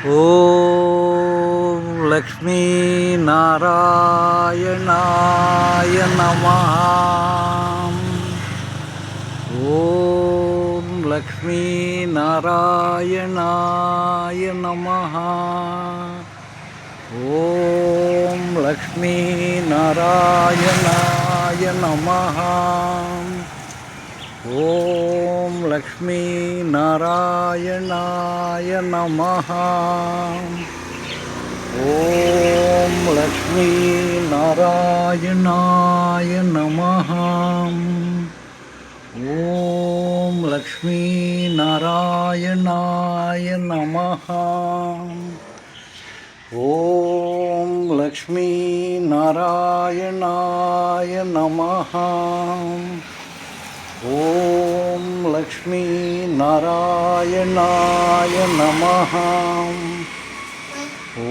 ஓம் லக்ஷ்மி நாராயணாய நமஹ. ஓம் லக்ஷ்மி நாராயணாய நமஹ. ஓம் லக்ஷ்மி நாராயணாய நமஹ. ஓம் லக்ஷ்மி நாராயணாய நமஹ. ஓம் லக்ஷ்மி நாராயணாய நமஹ. ஓம் லக்ஷ்மி நாராயணாய நமஹ. ஓம் லக்ஷ்மி நாராயணாய நமஹ. ஓம் லக்ஷ்மி நாராயணாய நமஹ.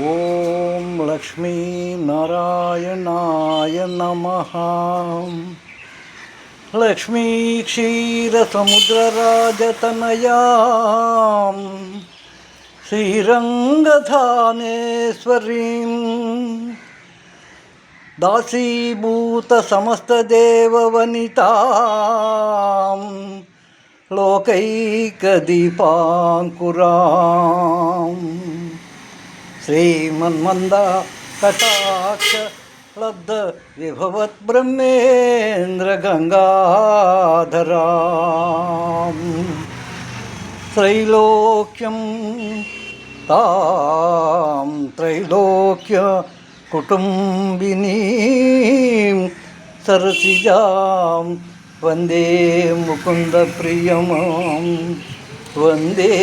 ஓம் லக்ஷ்மி நாராயணாய நமஹ. லக்ஷ்மீ க்ஷீரசமுத்திரராஜதனயாம் ஸ்ரீரங்கதானேஸ்வரீம் दासीभूतसमस्तदेववनितां लोकैकदीपाङ्कुरां श्रीमन्मन्दाकटाक्षलब्धविभवद्ब्रह्मेन्द्रगङ्गाधरां त्रैलोक्यं तां त्रैलोक्य कुटुम्बिनीं सरसिजां वन्दे मुकुन्दप्रियमां वन्दे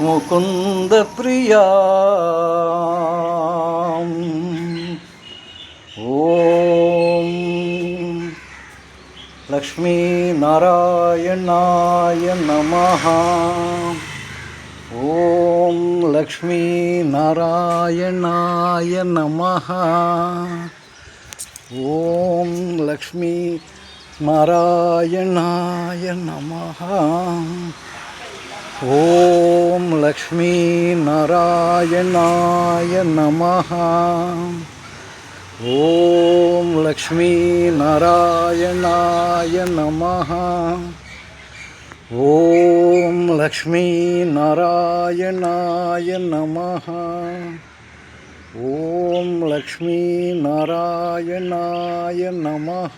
मुकुन्दप्रियाम्. ॐ लक्ष्मीनारायणाय नमः. ओम लक्ष्मी नारायणाय नमः. ओम लक्ष्मी नारायणाय नमः. ओम लक्ष्मी नारायणाय नमः. ओम लक्ष्मी नारायणाय नमः. ओम लक्ष्मी नारायणाय नमः. ओम लक्ष्मी नारायणाय नमः.